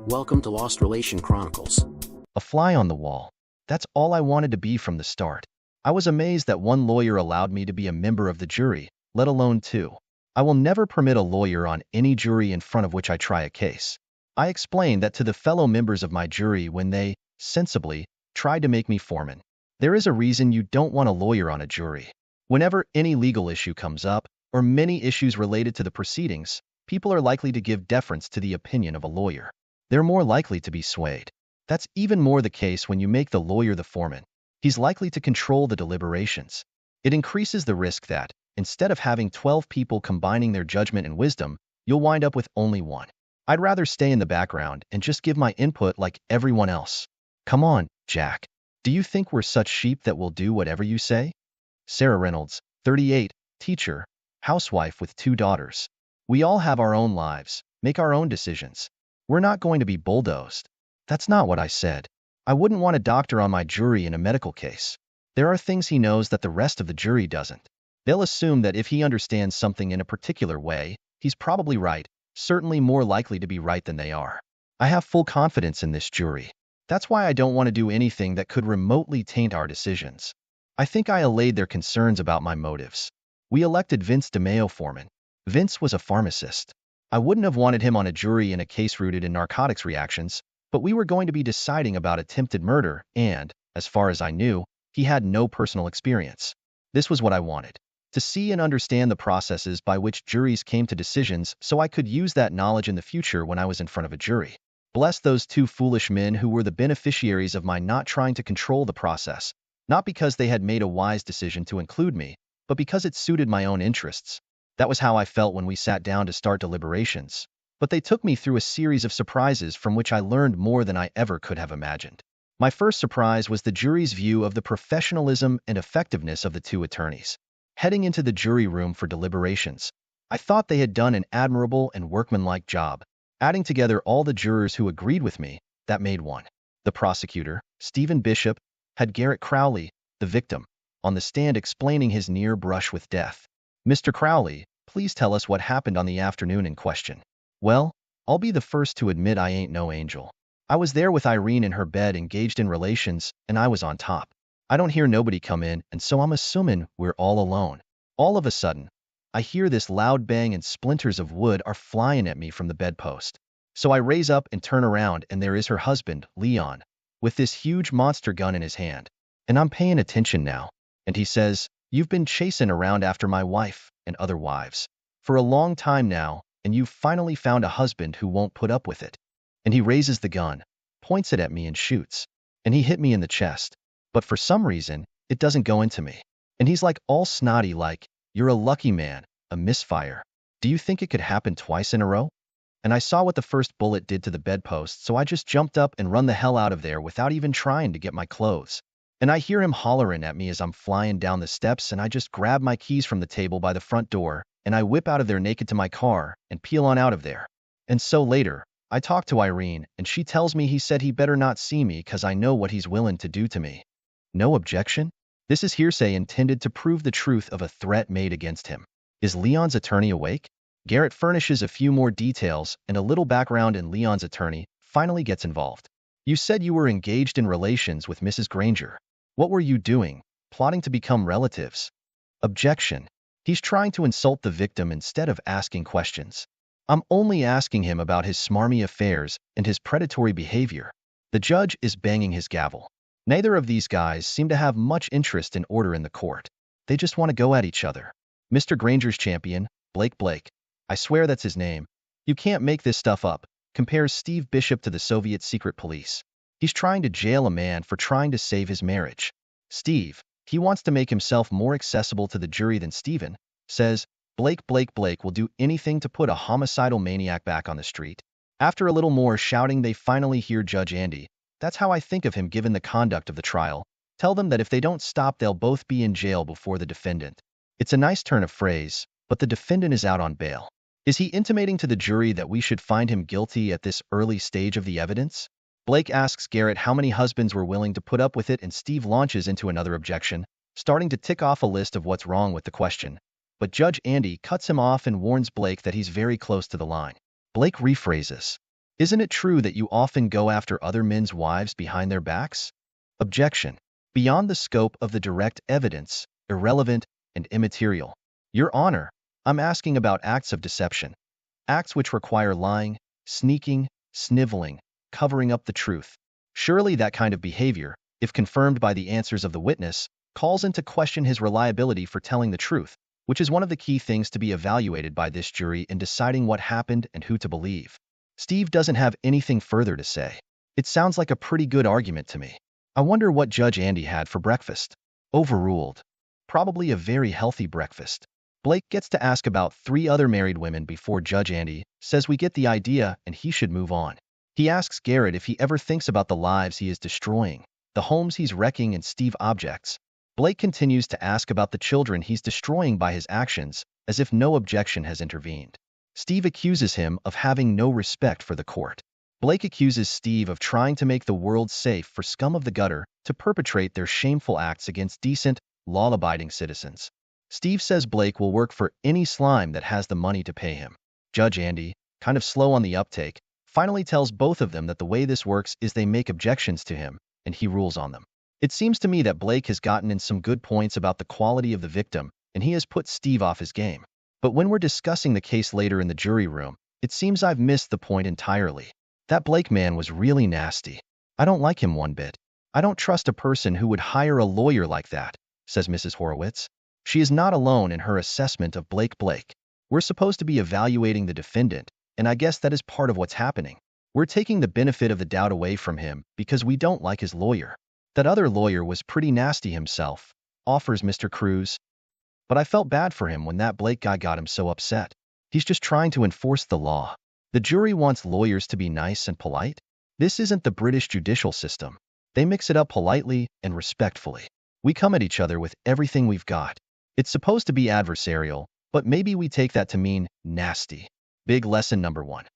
Welcome to Lost Relation Chronicles. A fly on the wall. That's all I wanted to be from the start. I was amazed that one lawyer allowed me to be a member of the jury, let alone two. I will never permit a lawyer on any jury in front of which I try a case. I explained that to the fellow members of my jury when they, sensibly, tried to make me foreman. There is a reason you don't want a lawyer on a jury. Whenever any legal issue comes up, or many issues related to the proceedings, people are likely to give deference to the opinion of a lawyer. They're more likely to be swayed. That's even more the case when you make the lawyer the foreman. He's likely to control the deliberations. It increases the risk that, instead of having 12 people combining their judgment and wisdom, you'll wind up with only one. I'd rather stay in the background and just give my input like everyone else. Come on, Jack. Do you think we're such sheep that we'll do whatever you say? Sarah Reynolds, 38, teacher, housewife with 2 daughters. We all have our own lives, make our own decisions. We're not going to be bulldozed. That's not what I said. I wouldn't want a doctor on my jury in a medical case. There are things he knows that the rest of the jury doesn't. They'll assume that if he understands something in a particular way, he's probably right, certainly more likely to be right than they are. I have full confidence in this jury. That's why I don't want to do anything that could remotely taint our decisions. I think I allayed their concerns about my motives. We elected Vince DeMeo foreman. Vince was a pharmacist. I wouldn't have wanted him on a jury in a case rooted in narcotics reactions, but we were going to be deciding about attempted murder and, as far as I knew, he had no personal experience. This was what I wanted. To see and understand the processes by which juries came to decisions so I could use that knowledge in the future when I was in front of a jury. Bless those 2 foolish men who were the beneficiaries of my not trying to control the process, not because they had made a wise decision to include me, but because it suited my own interests. That was how I felt when we sat down to start deliberations. But they took me through a series of surprises from which I learned more than I ever could have imagined. My first surprise was the jury's view of the professionalism and effectiveness of the 2 attorneys. Heading into the jury room for deliberations, I thought they had done an admirable and workmanlike job. Adding together all the jurors who agreed with me, that made one. The prosecutor, Stephen Bishop, had Garrett Crowley, the victim, on the stand explaining his near brush with death. Mr. Crowley, please tell us what happened on the afternoon in question. Well, I'll be the first to admit I ain't no angel. I was there with Irene in her bed engaged in relations, and I was on top. I don't hear nobody come in, and so I'm assuming we're all alone. All of a sudden, I hear this loud bang and splinters of wood are flying at me from the bedpost. So I raise up and turn around, and there is her husband, Leon, with this huge monster gun in his hand. And I'm paying attention now. And he says, "You've been chasing around after my wife and other wives for a long time now, and you've finally found a husband who won't put up with it." And he raises the gun, points it at me and shoots. And he hit me in the chest. But for some reason, it doesn't go into me. And he's like all snotty like, "You're a lucky man, a misfire. Do you think it could happen twice in a row?" And I saw what the first bullet did to the bedpost, so I just jumped up and run the hell out of there without even trying to get my clothes. And I hear him hollering at me as I'm flying down the steps, and I just grab my keys from the table by the front door, and I whip out of there naked to my car and peel on out of there. And so later, I talk to Irene, and she tells me he said he better not see me because I know what he's willing to do to me. No objection? This is hearsay intended to prove the truth of a threat made against him. Is Leon's attorney awake? Garrett furnishes a few more details, and a little background, and Leon's attorney finally gets involved. "You said you were engaged in relations with Mrs. Granger. What were you doing? Plotting to become relatives?" Objection. He's trying to insult the victim instead of asking questions. I'm only asking him about his smarmy affairs and his predatory behavior. The judge is banging his gavel. Neither of these guys seem to have much interest in order in the court. They just want to go at each other. Mr. Granger's champion, Blake, I swear that's his name. You can't make this stuff up, compares Steve Bishop to the Soviet secret police. He's trying to jail a man for trying to save his marriage. Steve, he wants to make himself more accessible to the jury than Stephen, says, Blake will do anything to put a homicidal maniac back on the street. After a little more shouting, they finally hear Judge Andy. That's how I think of him given the conduct of the trial. Tell them that if they don't stop, they'll both be in jail before the defendant. It's a nice turn of phrase, but the defendant is out on bail. Is he intimating to the jury that we should find him guilty at this early stage of the evidence? Blake asks Garrett how many husbands were willing to put up with it, and Steve launches into another objection, starting to tick off a list of what's wrong with the question. But Judge Andy cuts him off and warns Blake that he's very close to the line. Blake rephrases, Isn't it true that you often go after other men's wives behind their backs? Objection. Beyond the scope of the direct evidence, irrelevant and immaterial. Your Honor, I'm asking about acts of deception. Acts which require lying, sneaking, sniveling, covering up the truth. Surely that kind of behavior, if confirmed by the answers of the witness, calls into question his reliability for telling the truth, which is one of the key things to be evaluated by this jury in deciding what happened and who to believe. Steve doesn't have anything further to say. It sounds like a pretty good argument to me. I wonder what Judge Andy had for breakfast. Overruled. Probably a very healthy breakfast. Blake gets to ask about 3 other married women before Judge Andy says we get the idea and he should move on. He asks Garrett if he ever thinks about the lives he is destroying, the homes he's wrecking, and Steve objects. Blake continues to ask about the children he's destroying by his actions, as if no objection has intervened. Steve accuses him of having no respect for the court. Blake accuses Steve of trying to make the world safe for scum of the gutter to perpetrate their shameful acts against decent, law-abiding citizens. Steve says Blake will work for any slime that has the money to pay him. Judge Andy, kind of slow on the uptake, finally tells both of them that the way this works is they make objections to him, and he rules on them. It seems to me that Blake has gotten in some good points about the quality of the victim, and he has put Steve off his game. But when we're discussing the case later in the jury room, it seems I've missed the point entirely. That Blake man was really nasty. I don't like him one bit. I don't trust a person who would hire a lawyer like that, says Mrs. Horowitz. She is not alone in her assessment of Blake. We're supposed to be evaluating the defendant, and I guess that is part of what's happening. We're taking the benefit of the doubt away from him because we don't like his lawyer. That other lawyer was pretty nasty himself, offers Mr. Cruz. But I felt bad for him when that Blake guy got him so upset. He's just trying to enforce the law. The jury wants lawyers to be nice and polite. This isn't the British judicial system. They mix it up politely and respectfully. We come at each other with everything we've got. It's supposed to be adversarial, but maybe we take that to mean nasty. Big lesson number 1.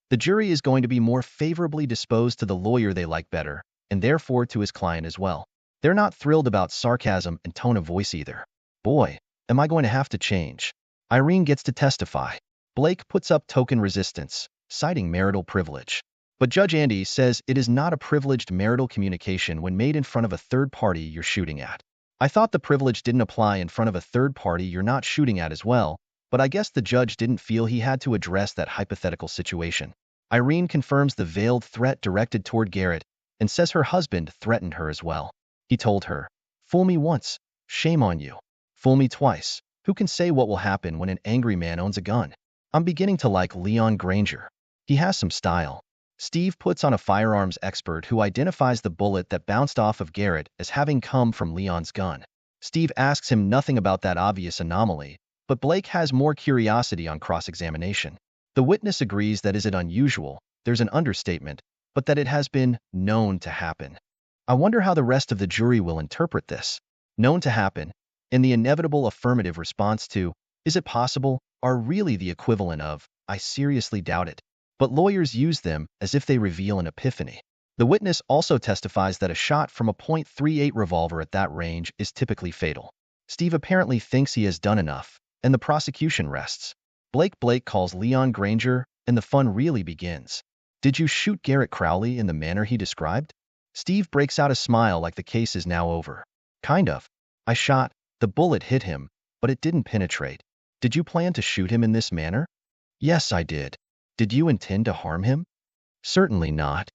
The jury is going to be more favorably disposed to the lawyer they like better, and therefore to his client as well. They're not thrilled about sarcasm and tone of voice either. Boy, am I going to have to change. Irene gets to testify. Blake puts up token resistance, citing marital privilege. But Judge Andy says it is not a privileged marital communication when made in front of a third party you're shooting at. I thought the privilege didn't apply in front of a third party you're not shooting at as well, but I guess the judge didn't feel he had to address that hypothetical situation. Irene confirms the veiled threat directed toward Garrett and says her husband threatened her as well. He told her, "Fool me once, shame on you. Fool me twice. Who can say what will happen when an angry man owns a gun?" I'm beginning to like Leon Granger. He has some style. Steve puts on a firearms expert who identifies the bullet that bounced off of Garrett as having come from Leon's gun. Steve asks him nothing about that obvious anomaly, but Blake has more curiosity on cross-examination. The witness agrees that is it unusual, there's an understatement, but that it has been known to happen. I wonder how the rest of the jury will interpret this. Known to happen, and the inevitable affirmative response to, is it possible, are really the equivalent of, I seriously doubt it. But lawyers use them as if they reveal an epiphany. The witness also testifies that a shot from a .38 revolver at that range is typically fatal. Steve apparently thinks he has done enough, and the prosecution rests. Blake calls Leon Granger, and the fun really begins. Did you shoot Garrett Crowley in the manner he described? Steve breaks out a smile like the case is now over. Kind of. I shot, the bullet hit him, but it didn't penetrate. Did you plan to shoot him in this manner? Yes, I did. Did you intend to harm him? Certainly not.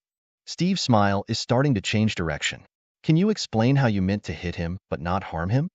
Steve's smile is starting to change direction. Can you explain how you meant to hit him but not harm him?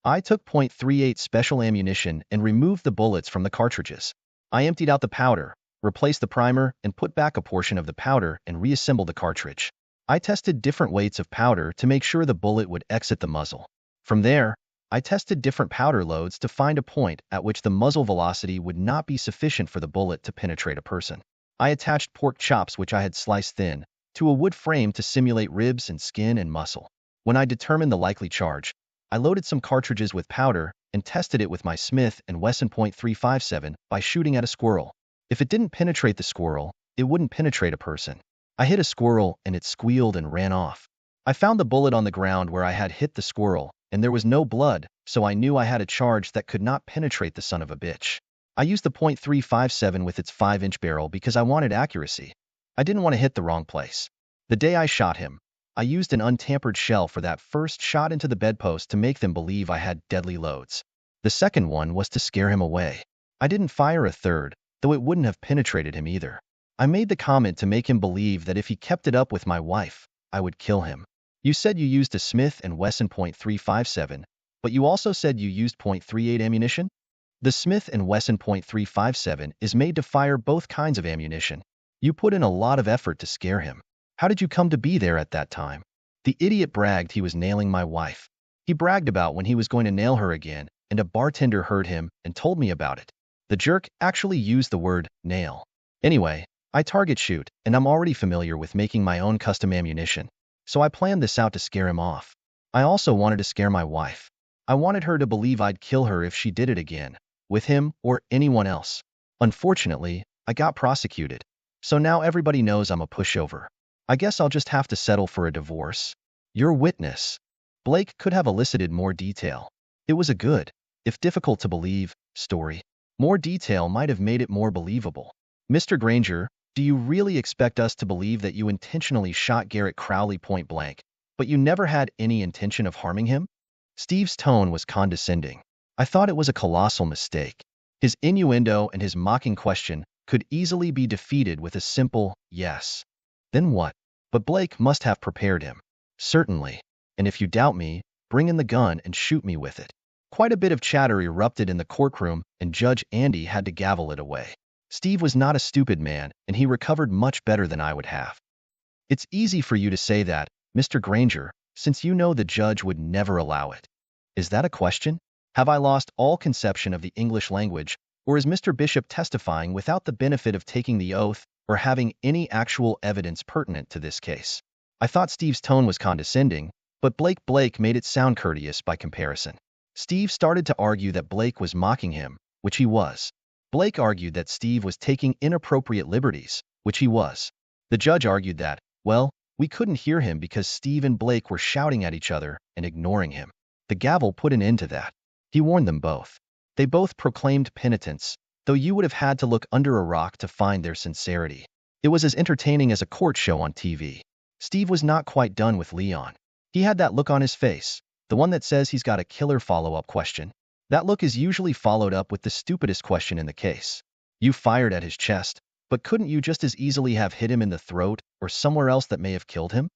I took .38 special ammunition and removed the bullets from the cartridges. I emptied out the powder, replaced the primer, and put back a portion of the powder and reassembled the cartridge. I tested different weights of powder to make sure the bullet would exit the muzzle. From there, I tested different powder loads to find a point at which the muzzle velocity would not be sufficient for the bullet to penetrate a person. I attached pork chops which I had sliced thin to a wood frame to simulate ribs and skin and muscle. When I determined the likely charge, I loaded some cartridges with powder and tested it with my Smith & Wesson .357 by shooting at a squirrel. If it didn't penetrate the squirrel, it wouldn't penetrate a person. I hit a squirrel and it squealed and ran off. I found the bullet on the ground where I had hit the squirrel, and there was no blood, so I knew I had a charge that could not penetrate the son of a bitch. I used the .357 with its 5-inch barrel because I wanted accuracy. I didn't want to hit the wrong place. The day I shot him, I used an untampered shell for that first shot into the bedpost to make them believe I had deadly loads. The second one was to scare him away. I didn't fire a third, though it wouldn't have penetrated him either. I made the comment to make him believe that if he kept it up with my wife, I would kill him. You said you used a Smith & Wesson .357, but you also said you used .38 ammunition? The Smith & Wesson .357 is made to fire both kinds of ammunition. You put in a lot of effort to scare him. How did you come to be there at that time? The idiot bragged he was nailing my wife. He bragged about when he was going to nail her again, and a bartender heard him and told me about it. The jerk actually used the word nail. Anyway, I target shoot, and I'm already familiar with making my own custom ammunition. So I planned this out to scare him off. I also wanted to scare my wife. I wanted her to believe I'd kill her if she did it again, with him or anyone else. Unfortunately, I got prosecuted. So now everybody knows I'm a pushover. I guess I'll just have to settle for a divorce. Your witness. Blake could have elicited more detail. It was a good, if difficult to believe, story. More detail might have made it more believable. Mr. Granger, do you really expect us to believe that you intentionally shot Garrett Crowley point blank, but you never had any intention of harming him? Steve's tone was condescending. I thought it was a colossal mistake. His innuendo and his mocking question could easily be defeated with a simple yes. Then what? But Blake must have prepared him. Certainly. And if you doubt me, bring in the gun and shoot me with it. Quite a bit of chatter erupted in the courtroom, and Judge Andy had to gavel it away. Steve was not a stupid man, and he recovered much better than I would have. It's easy for you to say that, Mr. Granger, since you know the judge would never allow it. Is that a question? Have I lost all conception of the English language, or is Mr. Bishop testifying without the benefit of taking the oath or having any actual evidence pertinent to this case? I thought Steve's tone was condescending, but Blake made it sound courteous by comparison. Steve started to argue that Blake was mocking him, which he was. Blake argued that Steve was taking inappropriate liberties, which he was. The judge argued that, well, we couldn't hear him because Steve and Blake were shouting at each other and ignoring him. The gavel put an end to that. He warned them both. They both proclaimed penitence, though you would have had to look under a rock to find their sincerity. It was as entertaining as a court show on TV. Steve was not quite done with Leon. He had that look on his face, the one that says he's got a killer follow-up question. That look is usually followed up with the stupidest question in the case. You fired at his chest, but couldn't you just as easily have hit him in the throat or somewhere else that may have killed him?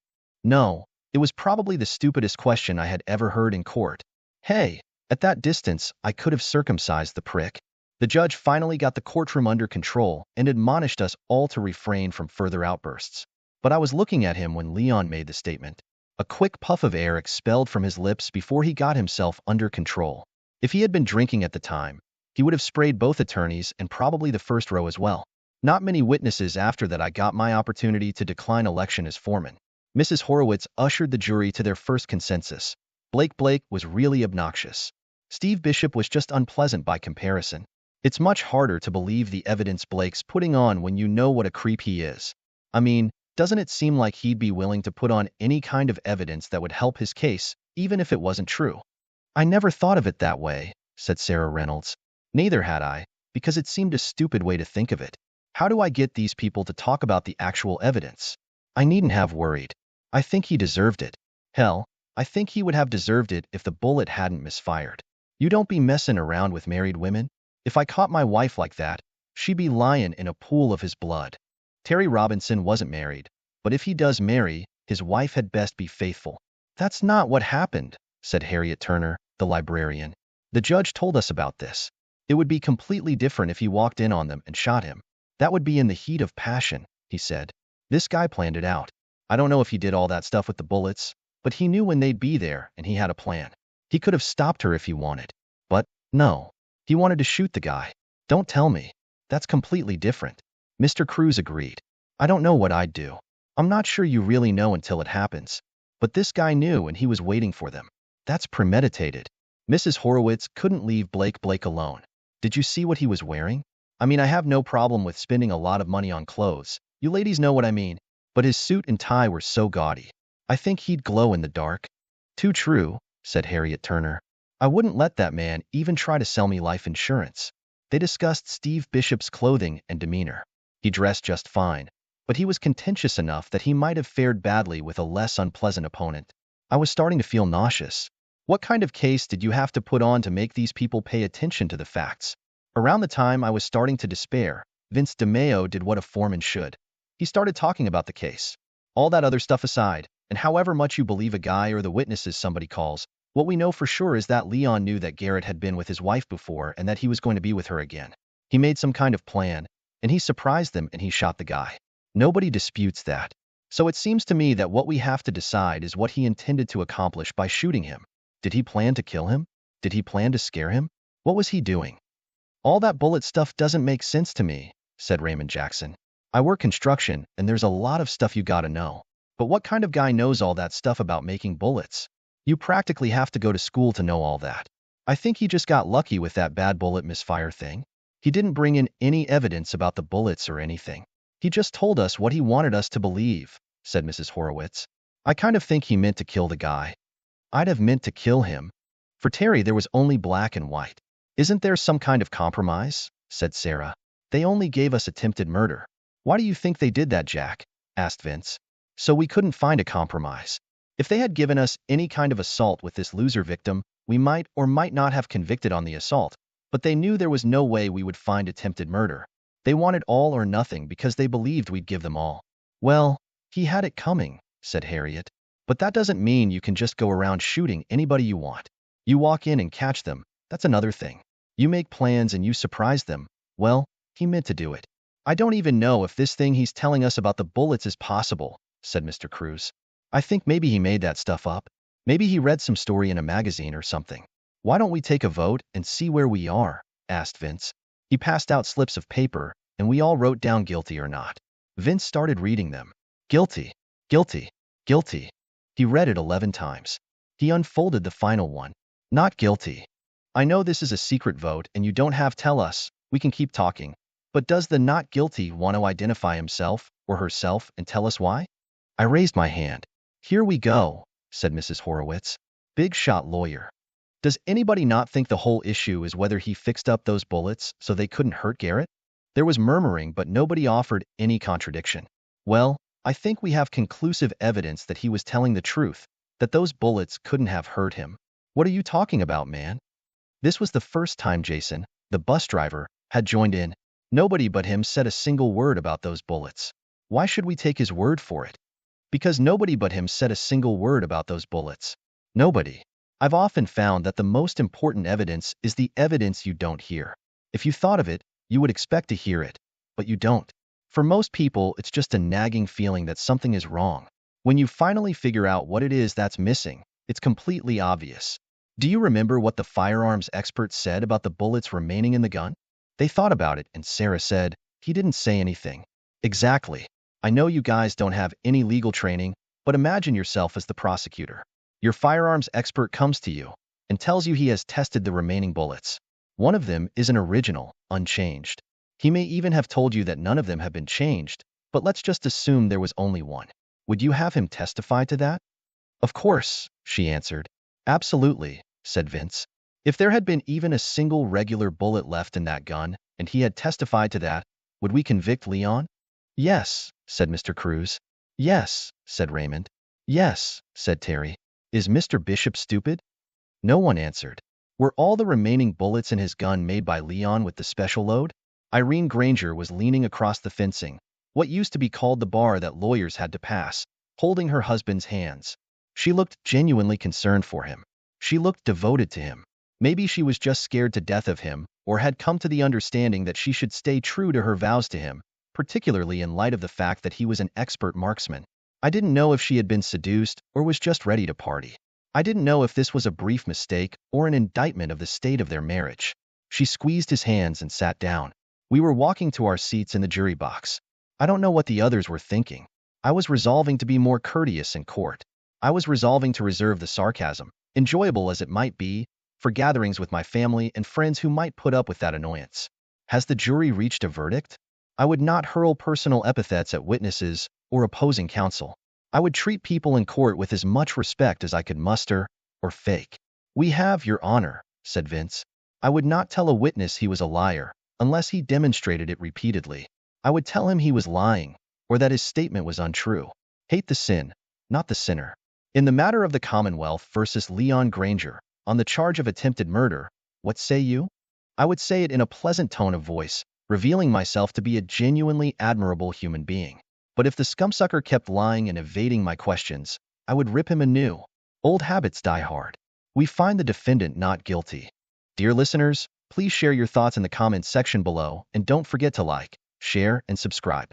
No, it was probably the stupidest question I had ever heard in court. Hey, at that distance, I could have circumcised the prick. The judge finally got the courtroom under control and admonished us all to refrain from further outbursts. But I was looking at him when Leon made the statement. A quick puff of air expelled from his lips before he got himself under control. If he had been drinking at the time, he would have sprayed both attorneys and probably the first row as well. Not many witnesses after that I got my opportunity to decline election as foreman. Mrs. Horowitz ushered the jury to their first consensus. Blake was really obnoxious. Steve Bishop was just unpleasant by comparison. It's much harder to believe the evidence Blake's putting on when you know what a creep he is. I mean, doesn't it seem like he'd be willing to put on any kind of evidence that would help his case, even if it wasn't true? I never thought of it that way, said Sarah Reynolds. Neither had I, because it seemed a stupid way to think of it. How do I get these people to talk about the actual evidence? I needn't have worried. I think he deserved it. Hell, I think he would have deserved it if the bullet hadn't misfired. You don't be messing around with married women. If I caught my wife like that, she'd be lying in a pool of his blood. Terry Robinson wasn't married, but if he does marry, his wife had best be faithful. That's not what happened, said Harriet Turner, the librarian. The judge told us about this. It would be completely different if he walked in on them and shot him. That would be in the heat of passion, he said. This guy planned it out. I don't know if he did all that stuff with the bullets, but he knew when they'd be there and he had a plan. He could have stopped her if he wanted. But, no. He wanted to shoot the guy. Don't tell me. That's completely different. Mr. Cruz agreed. I don't know what I'd do. I'm not sure you really know until it happens. But this guy knew and he was waiting for them. That's premeditated. Mrs. Horowitz couldn't leave Blake alone. Did you see what he was wearing? I mean, I have no problem with spending a lot of money on clothes. You ladies know what I mean. But his suit and tie were so gaudy. I think he'd glow in the dark. Too true, said Harriet Turner. I wouldn't let that man even try to sell me life insurance. They discussed Steve Bishop's clothing and demeanor. He dressed just fine, but he was contentious enough that he might have fared badly with a less unpleasant opponent. I was starting to feel nauseous. What kind of case did you have to put on to make these people pay attention to the facts? Around the time I was starting to despair, Vince DeMeo did what a foreman should. He started talking about the case. All that other stuff aside, and however much you believe a guy or the witnesses somebody calls, what we know for sure is that Leon knew that Garrett had been with his wife before and that he was going to be with her again. He made some kind of plan, and he surprised them and he shot the guy. Nobody disputes that. So it seems to me that what we have to decide is what he intended to accomplish by shooting him. Did he plan to kill him? Did he plan to scare him? What was he doing? All that bullet stuff doesn't make sense to me, said Raymond Jackson. I work construction, and there's a lot of stuff you gotta know. But what kind of guy knows all that stuff about making bullets? You practically have to go to school to know all that. I think he just got lucky with that bad bullet misfire thing. He didn't bring in any evidence about the bullets or anything. He just told us what he wanted us to believe, said Mrs. Horowitz. I kind of think he meant to kill the guy. I'd have meant to kill him. For Terry, there was only black and white. Isn't there some kind of compromise? Said Sarah. They only gave us attempted murder. Why do you think they did that, Jack? Asked Vince. So we couldn't find a compromise. If they had given us any kind of assault with this loser victim, we might or might not have convicted on the assault, but they knew there was no way we would find attempted murder. They wanted all or nothing because they believed we'd give them all. Well, he had it coming, said Harriet. But that doesn't mean you can just go around shooting anybody you want. You walk in and catch them, that's another thing. You make plans and you surprise them. Well, he meant to do it. I don't even know if this thing he's telling us about the bullets is possible, said Mr. Cruz. I think maybe he made that stuff up. Maybe he read some story in a magazine or something. Why don't we take a vote and see where we are? Asked Vince. He passed out slips of paper, and we all wrote down guilty or not. Vince started reading them. Guilty, guilty, guilty. He read it 11 times. He unfolded the final one. Not guilty. I know this is a secret vote and you don't have to tell us. We can keep talking. But does the not guilty want to identify himself or herself and tell us why? I raised my hand. Here we go, said Mrs. Horowitz. Big shot lawyer. Does anybody not think the whole issue is whether he fixed up those bullets so they couldn't hurt Garrett? There was murmuring, but nobody offered any contradiction. Well, I think we have conclusive evidence that he was telling the truth, that those bullets couldn't have hurt him. What are you talking about, man? This was the first time Jason, the bus driver, had joined in. Nobody but him said a single word about those bullets. Why should we take his word for it? Because nobody but him said a single word about those bullets. Nobody. I've often found that the most important evidence is the evidence you don't hear. If you thought of it, you would expect to hear it, but you don't. For most people, it's just a nagging feeling that something is wrong. When you finally figure out what it is that's missing, it's completely obvious. Do you remember what the firearms experts said about the bullets remaining in the gun? They thought about it, and Sarah said, he didn't say anything. Exactly. I know you guys don't have any legal training, but imagine yourself as the prosecutor. Your firearms expert comes to you and tells you he has tested the remaining bullets. One of them is an original, unchanged. He may even have told you that none of them have been changed, but let's just assume there was only one. Would you have him testify to that? Of course, she answered. Absolutely, said Vince. If there had been even a single regular bullet left in that gun, and he had testified to that, would we convict Leon? Yes, said Mr. Cruz. Yes, said Raymond. Yes, said Terry. Is Mr. Bishop stupid? No one answered. Were all the remaining bullets in his gun made by Leon with the special load? Irene Granger was leaning across the fencing, what used to be called the bar that lawyers had to pass, holding her husband's hands. She looked genuinely concerned for him. She looked devoted to him. Maybe she was just scared to death of him, or had come to the understanding that she should stay true to her vows to him, particularly in light of the fact that he was an expert marksman. I didn't know if she had been seduced or was just ready to party. I didn't know if this was a brief mistake or an indictment of the state of their marriage. She squeezed his hands and sat down. We were walking to our seats in the jury box. I don't know what the others were thinking. I was resolving to be more courteous in court. I was resolving to reserve the sarcasm, enjoyable as it might be, for gatherings with my family and friends who might put up with that annoyance. Has the jury reached a verdict? I would not hurl personal epithets at witnesses or opposing counsel. I would treat people in court with as much respect as I could muster or fake. We have, Your Honor, said Vince. I would not tell a witness he was a liar unless he demonstrated it repeatedly. I would tell him he was lying or that his statement was untrue. Hate the sin, not the sinner. In the matter of the Commonwealth versus Leon Granger, on the charge of attempted murder, what say you? I would say it in a pleasant tone of voice, revealing myself to be a genuinely admirable human being. But if the scumsucker kept lying and evading my questions, I would rip him anew. Old habits die hard. We find the defendant not guilty. Dear listeners, please share your thoughts in the comments section below and don't forget to like, share, and subscribe.